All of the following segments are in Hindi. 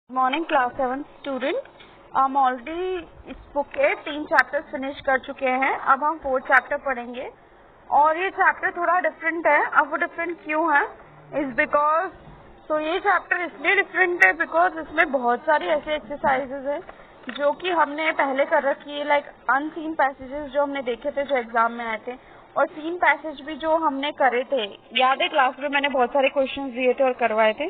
मॉर्निंग क्लास 7 स्टूडेंट, हम ऑलरेडी इस बुक के 3 चैप्टर्स फिनिश कर चुके हैं। अब हम 4th चैप्टर पढ़ेंगे और ये चैप्टर थोड़ा डिफरेंट है। अब वो डिफरेंट क्यों है? इज बिकॉज ये चैप्टर इसलिए डिफरेंट है बिकॉज इसमें बहुत सारी ऐसे एक्सरसाइजेज हैं जो कि हमने पहले कर रखी है, लाइक अनसीन पैसेजेस जो हमने देखे थे जो एग्जाम में आए थे, और सीन पैसेज भी जो हमने करे थे। याद है क्लास में मैंने बहुत सारे क्वेश्चंस दिए थे और करवाए थे।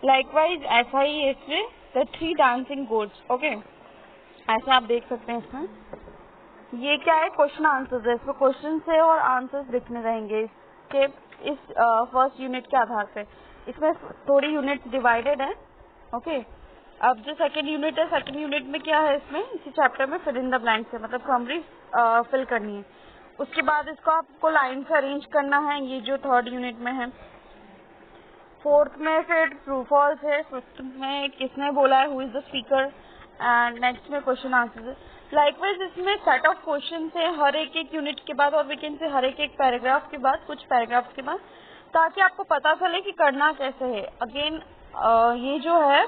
लाइकवाइज ऐसा ही है इसमें द 3 डांसिंग गोट्स। ओके, ऐसे आप देख सकते हैं। इसमें ये क्या है, क्वेश्चन आंसर्स है। इसमें क्वेश्चन है और आंसर्स लिखने रहेंगे इसके इस फर्स्ट यूनिट के आधार पे। इसमें थोड़ी यूनिट डिवाइडेड है। ओके, अब जो सेकंड यूनिट है, सेकंड यूनिट में क्या है, इसमें इसी चैप्टर में फिल इन द ब्लैंक्स है, मतलब समरी फिल करनी है। उसके बाद इसको आपको लाइन से अरेंज करना है, ये जो थर्ड यूनिट में है। फोर्थ में फिर ट्रू फॉल्स है। फिफ्थ में किसने बोला है, who is the speaker, and next में क्वेश्चन आंसर है। लाइकवाइज इसमें सेट ऑफ क्वेश्चन है हर एक यूनिट के बाद, और वीकेंड से हर एक पैराग्राफ के बाद, कुछ पैराग्राफ के बाद, ताकि आपको पता चले कि करना कैसे है। अगेन ये जो है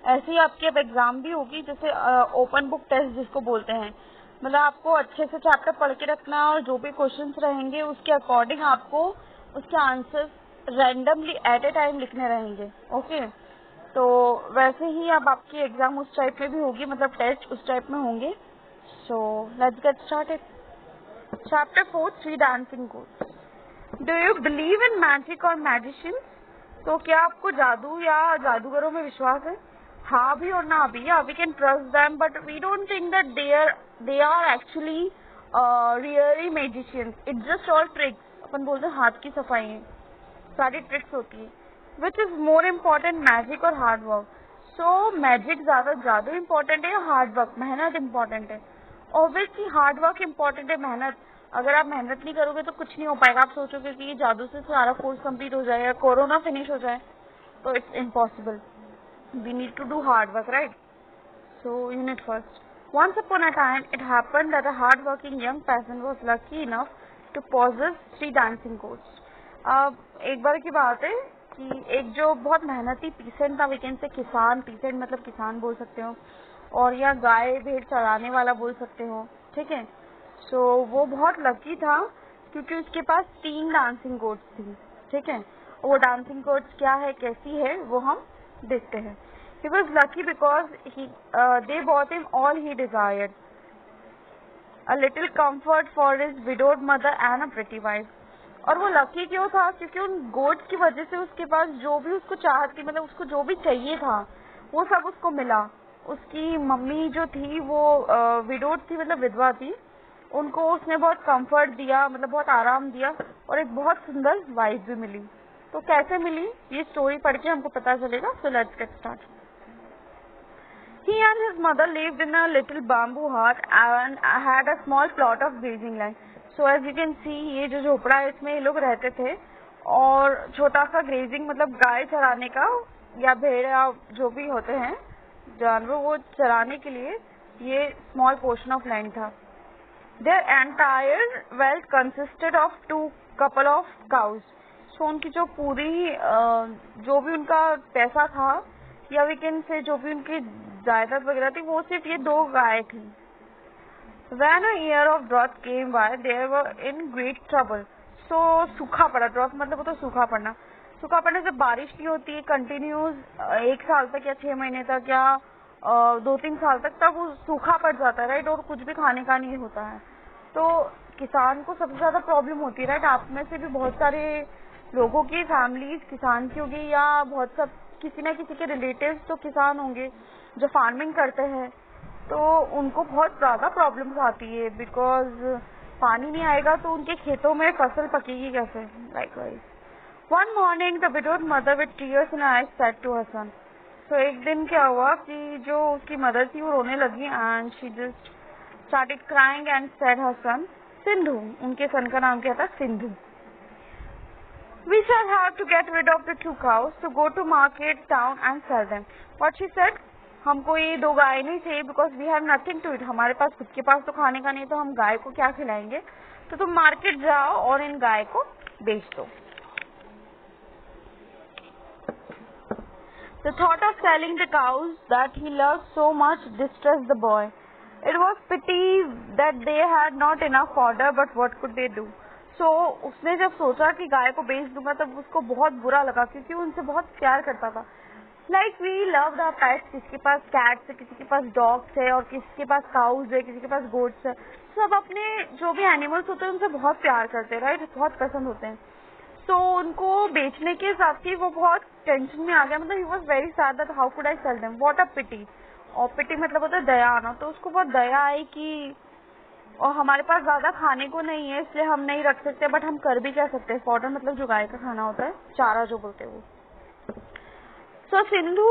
ऐसे ही आपकी अब एग्जाम भी होगी, जैसे ओपन बुक टेस्ट जिसको बोलते हैं। मतलब आपको अच्छे से चैप्टर पढ़ के रखना है और जो भी क्वेश्चंस रहेंगे उसके अकॉर्डिंग आपको उसके answers randomly at a time लिखने रहेंगे। ओके, तो वैसे ही अब आपकी एग्जाम उस टाइप में भी होगी, मतलब टेस्ट उस टाइप में होंगे। So let's get started. Chapter 4 3 dancing goats. Do you believe in magic और मैजिशियंस? तो क्या आपको जादू या जादूगरों में विश्वास है? हाँ भी और ना भी। We can trust them but we don't think that they are actually really magicians. It's just all tricks. अपन बोलते हैं हाथ की सफाई है, सारी ट्रिक्स होती है। Which is more important, magic और हार्ड वर्क? सो मैजिक ज्यादा जादू इम्पोर्टेंट है या हार्ड वर्क मेहनत इम्पोर्टेंट है? ऑब्वियसली हार्ड वर्क इम्पोर्टेंट है, मेहनत। अगर आप मेहनत नहीं करोगे तो कुछ नहीं हो पाएगा। आप सोचोगे कि जादू से सारा कोर्स कंप्लीट हो जाए या कोरोना फिनिश हो जाए, तो it's impossible. We need to do hard work, right? So, unit first. Once upon a time, it happened that a hard-working young peasant was lucky enough to possess 3 dancing goats. अब एक बार की बात है कि एक जो बहुत मेहनती पीसेंट था, वीकेंड से किसान, पीसेंट मतलब किसान बोल सकते हो, और या गाय भेड़ चराने वाला बोल सकते हो, ठीक है। सो वो बहुत लकी था क्योंकि उसके पास 3 डांसिंग गोट्स थी, ठीक है। वो डांसिंग गोट्स क्या है, कैसी है, वो हम देखते हैं। He was lucky because they bought him all he desired. A little comfort for his widowed mother and a pretty wife. और वो लकी क्यों था? क्योंकि उन गोट्स की वजह से उसके पास जो भी उसको चाहत थी, मतलब उसको जो भी चाहिए था, वो सब उसको मिला। उसकी मम्मी जो थी वो विडोड थी, मतलब विधवा थी। उनको उसने बहुत कंफर्ट दिया, मतलब बहुत आराम दिया, और एक बहुत सुंदर वाइफ भी मिली। तो कैसे मिली, ये स्टोरी पढ़ के हमको पता चलेगा। So let's get start. He and his mother lived in a little bamboo hut and had a small plot of grazing land. So as you can see, ये जो झोपड़ा है इसमें ये लोग रहते थे, और छोटा सा ग्रेजिंग मतलब गाय चराने का या भेड़ या जो भी होते हैं जानवर, वो चराने के लिए ये स्मॉल पोर्शन ऑफ लैंड था। Their entire wealth consisted of 2 couple of cows. So उनकी जो पूरी जो भी उनका पैसा था, या वीकेंड से जो भी उनकी जायदाद वगैरह थी, वो सिर्फ ये 2 गाय थी। When a year of drought came by, they were in great trouble. So सूखा पड़ा, ड्रॉट मतलब वो तो सूखा पड़ना। सूखा पड़ने से बारिश नहीं होती है कंटिन्यूस 1 साल तक या 6 महीने तक या 2-3 साल तक, तब वो सूखा पड़ जाता है, राइट? और कुछ भी खाने का नहीं होता है, तो किसान को सबसे ज्यादा प्रॉब्लम होती है, राइट? आप में से भी बहुत सारे लोगों की फैमिलीज किसान की होगी, या बहुत सब किसी न किसी के रिलेटिव्स तो किसान होंगे जो फार्मिंग करते हैं, तो उनको बहुत ज्यादा प्रॉब्लम्स आती है बिकॉज पानी नहीं आएगा तो उनके खेतों में फसल पकेगी कैसे। Likewise one morning the widowed mother with tears in eyes said to her son. तो एक दिन क्या हुआ कि जो उसकी मदर थी वो रोने लगी, and she just started crying and said her son, Sindhu, उनके सन का नाम क्या था, Sindhu. We shall have to get rid of the 2 cows to go to market town and sell them. What she said? हमको ये 2 गाय नहीं चाहिए because we have nothing to eat. हमारे पास खुद के पास तो खाने का नहीं, तो हम गाय को क्या खिलाएंगे? तो तुम मार्केट जाओ और इन गाय को बेच दो। The thought of selling the cows that he loved so much distressed the boy. It was pity that they had not enough fodder, but what could they do? So उसने जब सोचा कि गाय को बेच दूंगा तब उसको बहुत बुरा लगा क्योंकि वो उनसे बहुत प्यार करता था. Like we loved our pets. किसी के पास cats है, किसी के पास dogs है और किसी के पास cows है, किसी के पास goats है. सब अपने जो भी animals होते हैं उनसे बहुत प्यार करते हैं, right? बहुत पसंद होते हैं. तो उनको बेचने के साथ ही वो बहुत टेंशन में आ गया. मतलब he was very sad that how could I sell them? What a pity. और pity मतलब होता है दया आना. तो उसको बहुत दया आई कि और हमारे पास ज्यादा खाने को नहीं है इसलिए हम नहीं रख सकते, बट हम कर भी क्या सकते हैं. फॉडर मतलब जो गाय का खाना होता है, चारा जो बोलते हैं वो. So Sindhu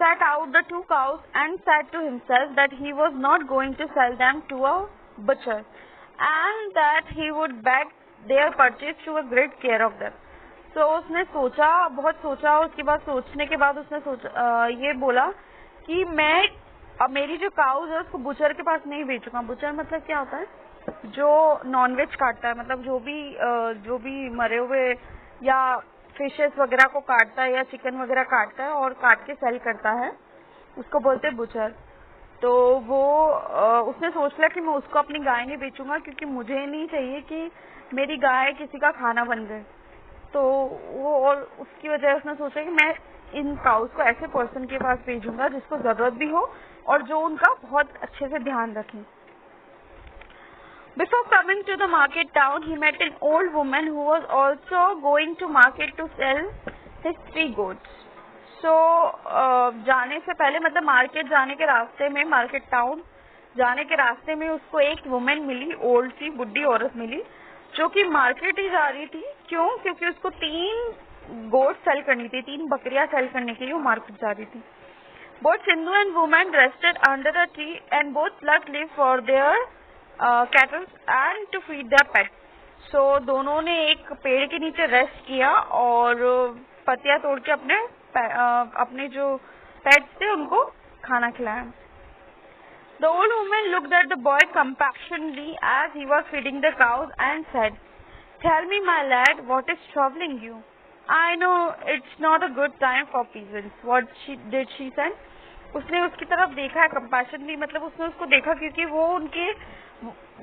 set out the 2 cows and said to himself that he was not going to sell them to a butcher and that he would beg their purchase to a great care of them. So उसने सोचा, बहुत सोचा. उसके बाद सोचने के बाद उसने ये बोला कि मैं अब मेरी जो काउज है उसको बुचर के पास नहीं बेचूंगा. बुचर मतलब क्या होता है? जो नॉनवेज काटता है, मतलब जो भी मरे हुए या फिशेस वगैरह को काटता है या चिकन वगैरह काटता है और काट के सेल करता है, उसको बोलते हैं बुचर. तो वो उसने सोच लिया कि मैं उसको अपनी गाय नहीं बेचूंगा क्योंकि मुझे नहीं चाहिए कि मेरी गाय किसी का खाना बन जाए. तो वो और उसकी वजह उसने सोचा कि मैं इन काउस को ऐसे पर्सन के पास भेजूंगा जिसको जरूरत भी हो और जो उनका बहुत अच्छे से ध्यान रखे. Before coming to the market town, he met an old woman who was also going to market to sell his 3 goats. So जाने से पहले मतलब मार्केट जाने के रास्ते में, मार्केट टाउन जाने के रास्ते में उसको एक वुमेन मिली, ओल्ड सी बुढ़ी औरत मिली जो कि मार्केट ही जा रही थी. क्यों? क्योंकि उसको 3 गोट सेल करनी थी, 3 बकरियां सेल करने के लिए वो मार्केट जा रही थी. Both Sindhu and woman rested under a tree and both plucked leaves for their cattle and to feed their pets. So दोनों ने एक पेड़ के नीचे रेस्ट किया और पत्तियां तोड़ के अपने जो पेट्स थे उनको खाना खिलाया. The old woman looked at the boy compassionately as he was feeding the cows and said, "Tell me, my lad, what is troubling you? I know it's not a good time for peasants." What did she say? उसने उसकी तरफ देखा है कंपैशनली, मतलब उसने उसको देखा क्योंकि वो उनके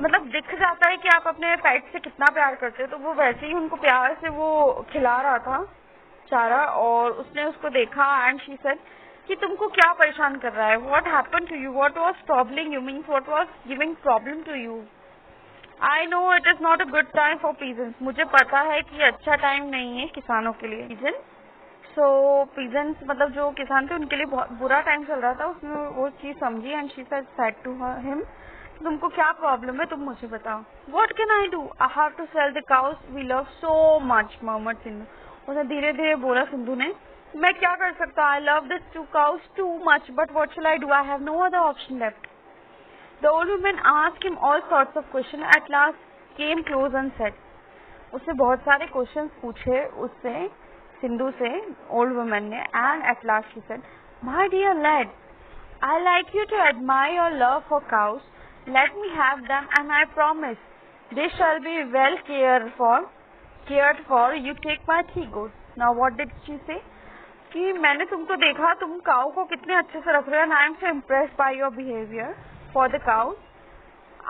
मतलब दिख जाता है कि आप अपने पेट से कितना प्यार करते हो. तो वो वैसे ही उनको प्यार से वो खिला रहा था चारा और उसने उसको देखा एंड शी सेड कि तुमको क्या परेशान कर रहा है. What happened to you? What was troubling you? Means what was giving problem to you? I know it is not a good time for peasants. मुझे पता है कि अच्छा टाइम नहीं है किसानों के लिए. पीजन सो पीजेंट्स मतलब जो किसान थे उनके लिए बहुत बुरा टाइम चल रहा था. उसने वो चीज समझी and she said to him, तुमको क्या प्रॉब्लम है, तुम मुझे बताओ. What can I do? I have to sell the cows we love so much, murmured Sindhu. उसने धीरे धीरे बोला सिंधु ने, मैं क्या कर सकता. I love this 2 cows too much but what shall I do? I have no other option left. The old woman asked him all sorts of questions. At last came close and said, उससे बहुत सारे क्वेश्चंस पूछे उससे, सिंधु से, ओल्ड वुमन ने. And at last she said, "My dear lad, I like you to admire your love for cows. Let me have them and I promise they shall be well cared for. You take my 3 goats." Now what did she say? कि मैंने तुमको देखा, तुम काऊ को कितने अच्छे से रख रहे हो and I am so impressed by your behavior for the cows.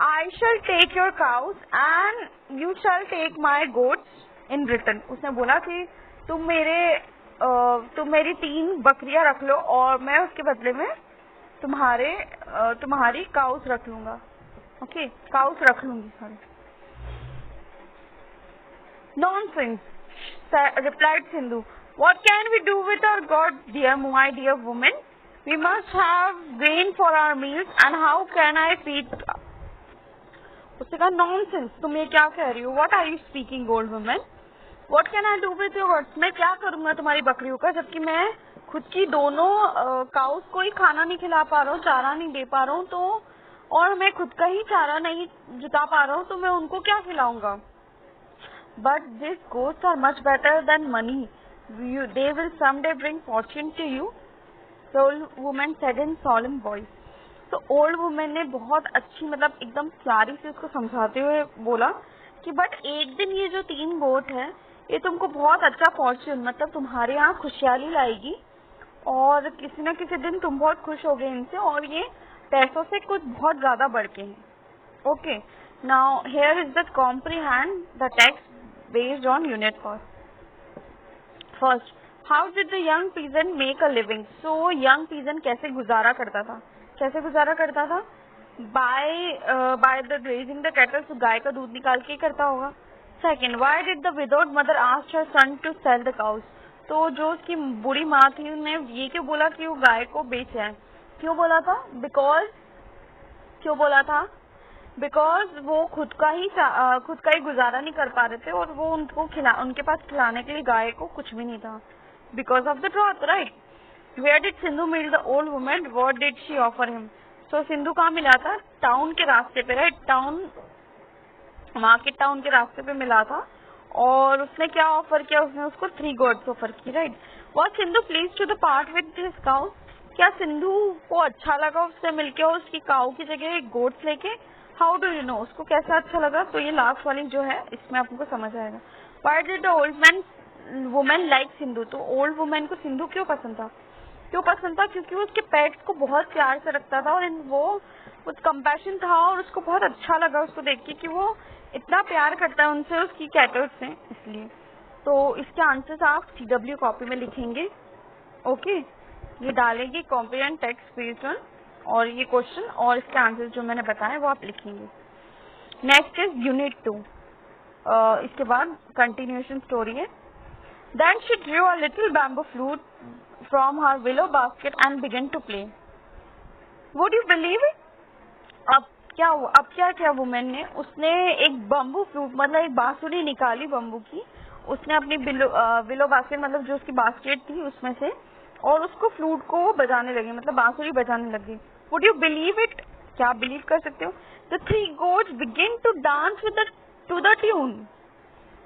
I shall take your cows and you shall take my goats in return. उसने बोला कि तुम मेरी 3 बकरियां रख लो और मैं उसके बदले में तुम्हारी काउस रख लूंगा. ओके, काउस रख लूंगी. Sorry. Nonsense, replied Sindhu. What can we do with our God, my dear woman? We must have grain for our meals and how can I feed? उसने कहा नॉनसेंस, तुम ये क्या कह रही हो? What are you speaking, old woman? What can I do with your goats? मैं क्या करूंगा तुम्हारी बकरियों का जबकि मैं खुद की दोनों काउस को ही खाना नहीं खिला पा रहा हूँ, चारा नहीं दे पा रहा हूँ, तो और मैं खुद का ही चारा नहीं जुटा पा रहा हूँ, तो मैं उनको क्या खिलाऊंगा. But these goats are much better than money. They will someday bring fortune to you. The old woman said in solemn voice. तो ओल्ड वुमेन ने बहुत अच्छी मतलब एकदम प्यारी से उसको समझाते हुए बोला कि बट एक दिन ये जो 3 गोट है ये तुमको बहुत अच्छा फॉर्च्यून मतलब तुम्हारे यहाँ खुशहाली लाएगी और किसी न किसी दिन तुम बहुत खुश हो गए इनसे और ये पैसों से कुछ बहुत ज्यादा बढ़ के हैं. Okay, now here is the comprehend the text based on unit cost. First, how did the young pigeon make a living. So young pigeon कैसे गुजारा करता था? कैसे गुजारा करता था? By the raising the cattle. तो गाय का दूध निकाल के ही करता होगा. Second, why did the widowed mother asked her son to sell the cows. तो जो उसकी बूढ़ी माँ थी उन्हें ये क्यों बोला कि वो गाय को बेचे है? क्यों बोला था? क्यों बोला था? बिकॉज वो खुद का ही गुजारा नहीं कर पा रहे थे और वो उनके पास खिलाने के लिए गाय को कुछ भी नहीं था. Because of the drought, right. Where did Sindhu meet the old women, what did she offer him. So Sindhu कहाँ मिला था? टाउन के रास्ते पे, राइट. मार्केट टाउन के रास्ते पे मिला था और उसने क्या ऑफर किया? उसने उसको 3 goats ऑफर की, right. Was Sindhu pleased to the part with his cow. क्या सिंधु को अच्छा लगा उससे मिलके और उसकी काउ की जगह गोट्स लेके? How do you know? उसको कैसा अच्छा लगा? तो ये लास्ट वाली जो है इसमें आपको समझ आएगा. Why did the old women like Sindhu. तो ओल्ड वुमेन को सिंधु क्यों पसंद था? क्योंकि वो उसके पेट्स को बहुत प्यार से रखता था और वो कुछ कंपैशन था और उसको बहुत अच्छा लगा उसको देख के कि वो इतना प्यार करता है उनसे, उसकी कैटल्स से, इसलिए. तो इसके आंसर्स आप CW कॉपी में लिखेंगे. ओके, ये डालेंगे कॉम्प्रिहेंड टेक्स्ट बेस्ड ऑन और ये क्वेश्चन और इसके आंसर्स जो मैंने बताए वो आप लिखेंगे. Next is unit 2. इसके बाद कंटिन्यूएशन स्टोरी है. Then she drew a little bamboo flute from her willow basket and began to play. Would you believe it? अब क्या किया वुमेन ने? उसने एक बम्बू फ्लूट मतलब एक बांसुरी निकाली बम्बू की. उसने अपनी विलो बास्केट मतलब जो उसकी बास्केट थी उसमें से और उसको फ्लूट को वो बजाने लगी, मतलब बांसुरी बजाने लगी. Would you believe it? क्या बिलीव कर सकते हो? The 3 goats begin to dance to the tune.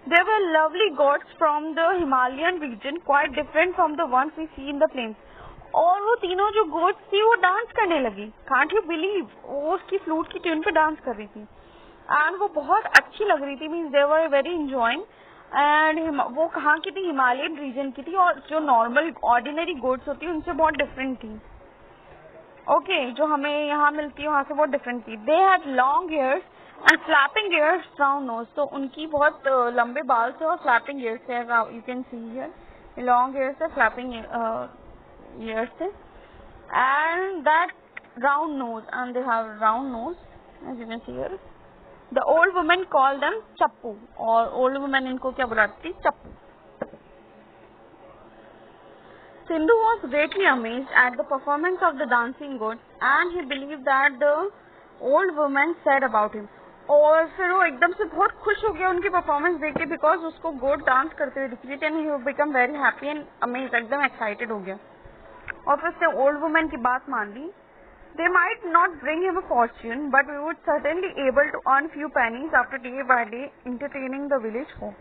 They were lovely goats from the Himalayan region, quite different from the ones we see in the plains. और वो तीनों जो गोट्स थी वो डांस करने लगी. Can't you believe? वो उसकी फ्लूट की ट्यून पे डांस कर रही थी एंड वो बहुत अच्छी लग रही थी. Means they were very enjoying. And वो कहाँ की थी? हिमालयन रीजन की थी और जो नॉर्मल ऑर्डिनरी गोट्स होती है उनसे बहुत डिफरेंट थी. ओके, जो हमें यहाँ मिलती है वहाँ से बहुत डिफरेंट थी. They had long hairs and flapping hairs, round nose. तो उनकी बहुत लंबे बाल थे और फ्लैपिंग हेयर्स थे. You can see here long hairs है, flapping ears and that round nose, and they have round nose as you can see here. The old woman called them chappu, और old woman इनको क्या बुलाती थी? चप्पू. Sindhu was greatly amazed at the performance of the dancing goats and he believed that the old woman said about him. और फिर वो एकदम से बहुत खुश हो गया उनकी परफॉर्मेंस देख के, बिकॉज उसको गोट डांस करते हुए दिख रही थी. And he become very happy and amazed, एकदम एक्साइटेड हो गया और फिर उसने ओल्ड वुमेन की बात मान ली. They might not bring him a fortune but we would certainly able to earn few pennies after day by day entertaining the village home.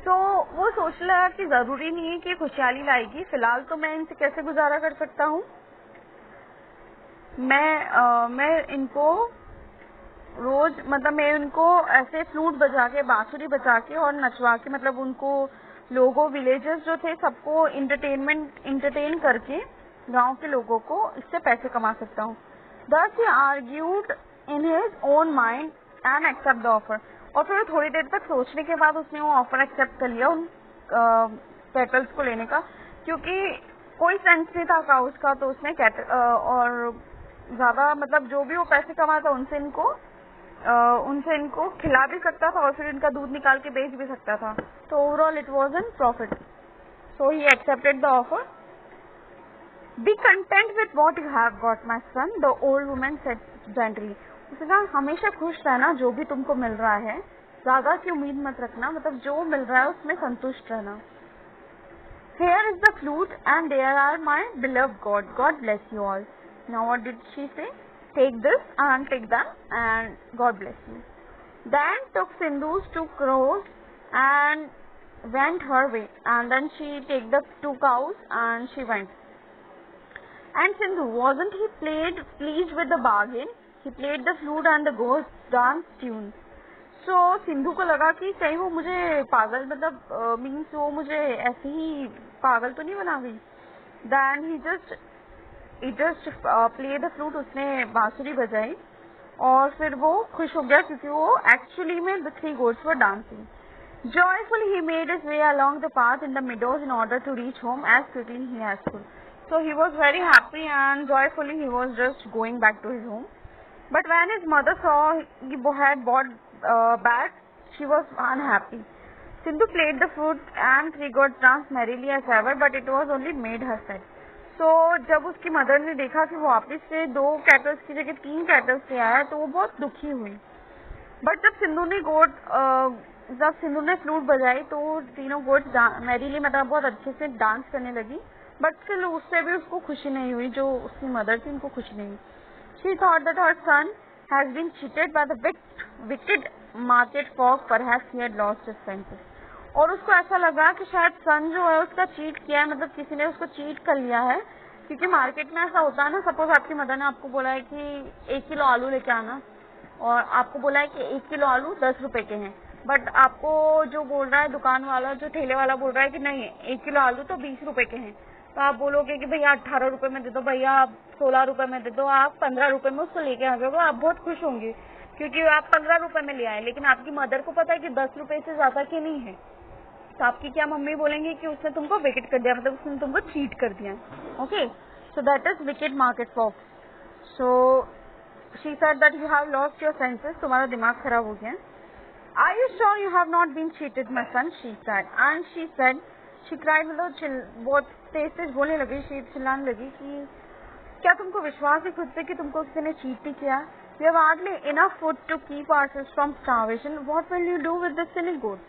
तो वो सोचने लगा कि जरूरी नहीं है कि खुशहाली लाएगी, फिलहाल तो मैं इनसे कैसे गुजारा कर सकता हूँ. मैं इनको रोज मतलब मैं उनको ऐसे फ्लूट बजा के, बांसुरी बजा के और नचवा के, मतलब उनको लोगों, विलेजर्स जो थे सबको इंटरटेन करके गांव के लोगों को इससे पैसे कमा सकता हूँ. Thus he argued in his own mind and accept the offer. और फिर थोड़ी देर तक सोचने के बाद उसने वो ऑफर एक्सेप्ट कर लिया उन कैटल्स को लेने का, क्योंकि कोई सेंस नहीं था काउस का. तो उसने और ज्यादा मतलब जो भी वो पैसे कमाता उनसे इनको खिला भी सकता था और फिर इनका दूध निकाल के बेच भी सकता था. तो overall it was an profit. So he accepted the offer. Be content with what you have got my son, the old women said gently. उसने कहा हमेशा खुश रहना जो भी तुमको मिल रहा है, ज्यादा की उम्मीद मत रखना, मतलब जो मिल रहा है उसमें संतुष्ट रहना. Here is the flute and there are my beloved God. God bless you all. Now what did she say? Take this and take that and God bless you. Then took Sindhu's 2 crows and went her way, and then she take the 2 cows and she went. And Sindhu, wasn't he pleased with the bargain? He played the flute and the goats danced tune. So Sindhu को लगा कि कहीं वो मुझे पागल मतलब मीन्स वो मुझे ऐसे ही पागल तो नहीं बना गई. Then he just play the flute, उसने बांसुरी बजाई और फिर वो खुश हो गया क्योंकि वो actually में the three goats were dancing. Joyfully he made his way along the path in the meadows in order to reach home as quickly he as could. So he was very happy and joyfully he was just going back to his home. But when his mother saw he had bought back, she was unhappy. Sindhu played the flute and three goats danced merrily as ever, but it was only made her sad. So जब उसकी मदर ने देखा कि वो वापस से 2 कैटल्स की जगह 3 कैटल्स ले आया तो वो बहुत दुखी हुई. बट जब सिंधु ने फ्लूट बजाई तो तीनों गोट्स मैरीली मतलब बहुत अच्छे से डांस करने लगी. बट स्टिल उससे भी उसको खुशी नहीं हुई, जो उसकी मदर थी उनको खुशी नहीं हुई. She thought that her son has been cheated by the wicked market folk, perhaps he had lost his senses. और उसको ऐसा लगा कि शायद सन जो है उसका चीट किया है, मतलब किसी ने उसको चीट कर लिया है. क्योंकि मार्केट में ऐसा होता है ना, सपोज आपकी मदर ने आपको बोला है कि 1 किलो आलू लेके आना और आपको बोला है कि 1 किलो आलू 10 रुपए के हैं. बट आपको जो बोल रहा है दुकान वाला, जो ठेले वाला बोल रहा है कि नहीं 1 किलो आलू तो 20 रुपए के हैं. तो आप बोलोगे कि भैया 18 रुपए में दे दो, भैया आप 16 रुपए में दे दो, आप 15 रुपए में उसको लेके आ जाओगे. आप बहुत खुश होंगे क्योंकि आप 15 रुपए में ले आए. लेकिन आपकी मदर को पता है कि 10 रुपए से ज्यादा की नहीं है. तो आपकी क्या मम्मी बोलेंगे कि उसने तुमको विकेट कर दिया, मतलब उसने तुमको चीट कर दिया. Okay, so that is wicket market fog. So she said that you have lost your senses, तुम्हारा दिमाग खराब हो गया. Are you sure you have not been cheated, my son? She cried. And she cried, मतलब बहुत तेज बोलने लगी, चिल्लाने लगी कि क्या तुमको विश्वास है खुद पे कि तुमको किसी ने चीट नहीं किया? We have hardly enough food to keep ourselves from starvation. What will you do with this silly goat?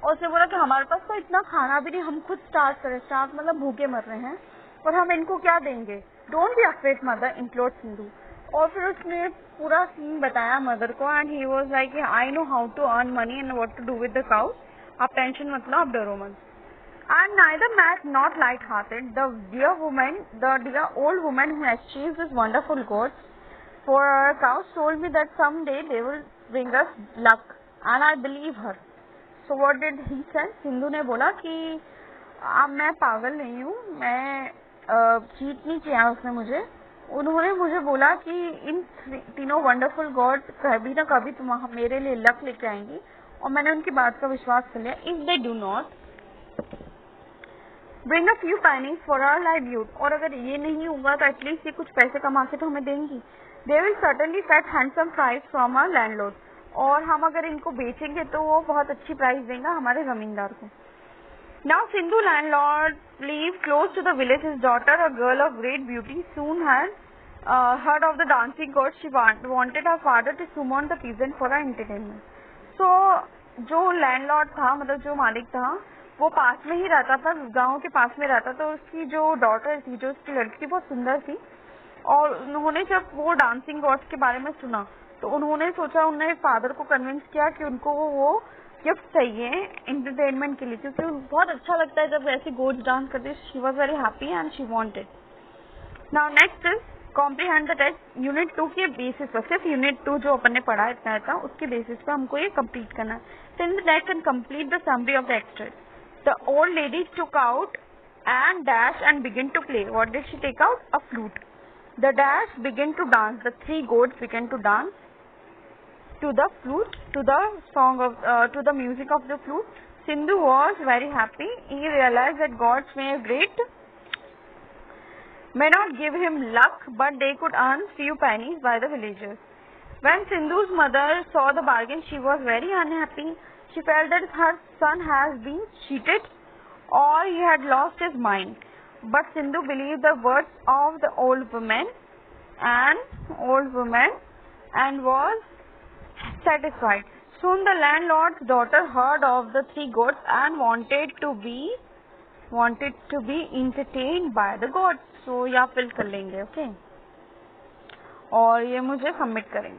और उसने बोला कि हमारे पास तो इतना खाना भी नहीं, हम खुद स्टार्व मतलब भूखे मर रहे हैं और हम इनको क्या देंगे? Don't be afraid, mother, implored Sindhu. और फिर उसने पूरा सीन बताया मदर को. And he was like I know how to earn money and what to do with the cows. आप टेंशन मत लो, आप डरो मत. And neither mat not light hearted the dear old woman who achieved this wonderful gods for cows told me that some day they will bring us luck and I believe her. So what did he said? Sindhu ने बोला कि मैं पागल नहीं हूँ, मैं चीट नहीं किया उसने मुझे. उन्होंने मुझे बोला कि इन तीनों वंडरफुल गॉड कभी ना कभी तुम मेरे लिए लक लेके आएंगी और मैंने उनकी बात का विश्वास कर लिया. If they do not bring a few pennies for our livelihood, और अगर ये नहीं होगा तो एटलीस्ट ये कुछ पैसे कमा के तो हमें देंगी. They will certainly set handsome price from our landlord, और हम अगर इनको बेचेंगे तो वो बहुत अच्छी प्राइस देंगे हमारे जमींदार को. Now Sindhu landlord lived close to the village. His daughter, a girl of great beauty, soon had heard of the dancing gods. She wanted her father to summon the peasant for her entertainment. So जो लैंडलॉर्ड था, मतलब जो मालिक था, वो पास में ही रहता था, गांव के पास में रहता. तो उसकी जो डॉटर थी, जो उसकी लड़की, बहुत सुंदर थी. और उन्होंने जब वो डांसिंग गॉड्स के बारे में सुना तो उन्होंने सोचा, उन्होंने फादर को कन्विंस किया कि उनको वो गिफ्ट चाहिए एंटरटेनमेंट के लिए, क्योंकि बहुत अच्छा लगता है जब ऐसे गोड्स डांस करते. She was very happy and she wanted. Now next is comprehend the text. Unit 2 के बेसिस पर, सिर्फ यूनिट 2 जो अपन ने पढ़ा इतना था उसके बेसिस पर हमको ये कंप्लीट करना है. Since the text and complete the summary of the extract. The old lady took out and dash and begin to play. What did she take out? A flute. The dash began to dance. The 3 goats began to dance to the flute, to the song of, to the music of the flute. Sindhu was very happy. He realized that gods may not give him luck, but they could earn few pennies by the villagers. When Sindhu's mother saw the bargain, she was very unhappy. She felt that her son has been cheated or he had lost his mind. But Sindhu believed the words of the old woman and was satisfied. Soon the landlord's daughter heard of the 3 goats and wanted to be entertained by the gods. So यहाँ फिल कर लेंगे, ओके, और ये मुझे सबमिट करेंगे.